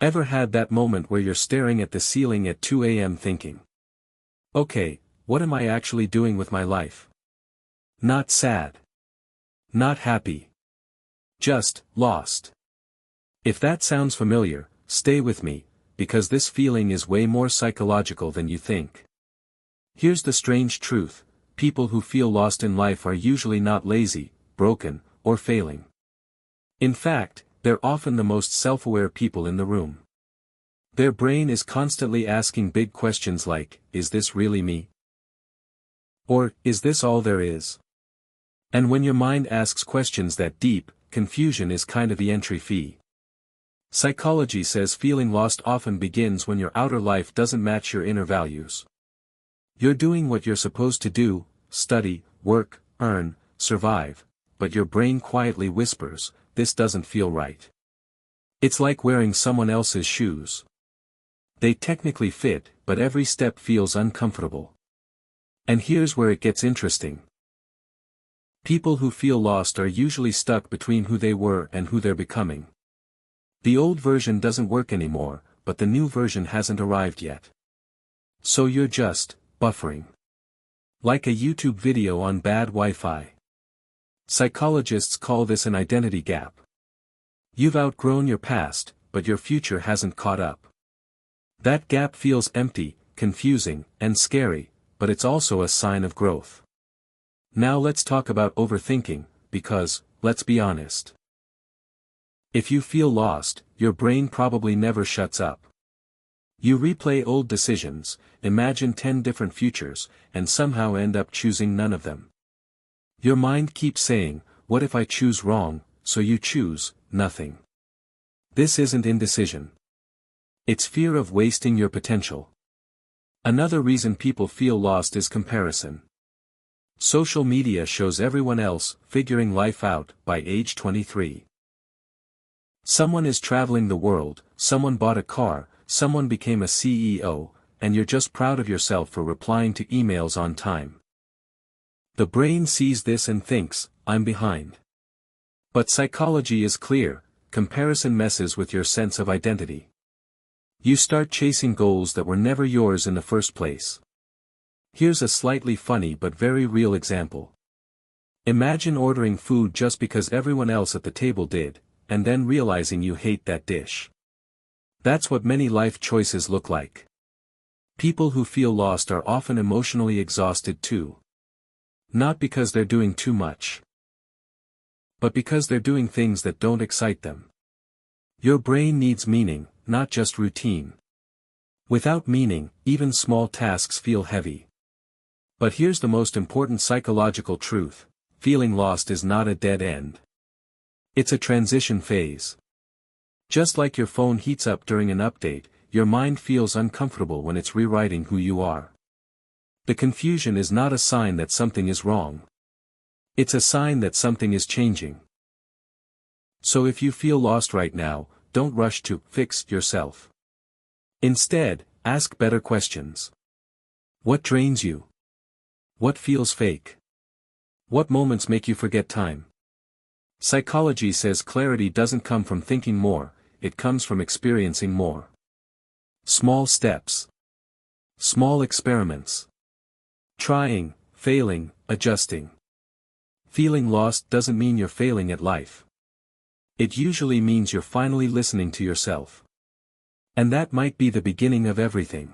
Ever had that moment where you're staring at the ceiling at 2 a.m. thinking, okay, what am I actually doing with my life? Not sad. Not happy. Just lost. If that sounds familiar, stay with me, because this feeling is way more psychological than you think. Here's the strange truth: people who feel lost in life are usually not lazy, broken, or failing. In fact, they're often the most self-aware people in the room. Their brain is constantly asking big questions like, is this really me? Or, is this all there is? And when your mind asks questions that deep, confusion is kind of the entry fee. Psychology says feeling lost often begins when your outer life doesn't match your inner values. You're doing what you're supposed to do, study, work, earn, survive, but your brain quietly whispers, this doesn't feel right. It's like wearing someone else's shoes. They technically fit, but every step feels uncomfortable. And here's where it gets interesting. People who feel lost are usually stuck between who they were and who they're becoming. The old version doesn't work anymore, but the new version hasn't arrived yet. So you're just buffering. Like a YouTube video on bad Wi-Fi. Psychologists call this an identity gap. You've outgrown your past, but your future hasn't caught up. That gap feels empty, confusing, and scary, but it's also a sign of growth. Now let's talk about overthinking, because, let's be honest. If you feel lost, your brain probably never shuts up. You replay old decisions, imagine 10 different futures, and somehow end up choosing none of them. Your mind keeps saying, what if I choose wrong, so you choose nothing. This isn't indecision. It's fear of wasting your potential. Another reason people feel lost is comparison. Social media shows everyone else figuring life out by age 23. Someone is traveling the world, someone bought a car, someone became a CEO, and you're just proud of yourself for replying to emails on time. The brain sees this and thinks, I'm behind. But psychology is clear: comparison messes with your sense of identity. You start chasing goals that were never yours in the first place. Here's a slightly funny but very real example. Imagine ordering food just because everyone else at the table did, and then realizing you hate that dish. That's what many life choices look like. People who feel lost are often emotionally exhausted too. Not because they're doing too much, but because they're doing things that don't excite them. Your brain needs meaning, not just routine. Without meaning, even small tasks feel heavy. But here's the most important psychological truth: feeling lost is not a dead end. It's a transition phase. Just like your phone heats up during an update, your mind feels uncomfortable when it's rewriting who you are. The confusion is not a sign that something is wrong. It's a sign that something is changing. So if you feel lost right now, don't rush to fix yourself. Instead, ask better questions. What drains you? What feels fake? What moments make you forget time? Psychology says clarity doesn't come from thinking more, it comes from experiencing more. Small steps. Small experiments. Trying, failing, adjusting. Feeling lost doesn't mean you're failing at life. It usually means you're finally listening to yourself. And that might be the beginning of everything.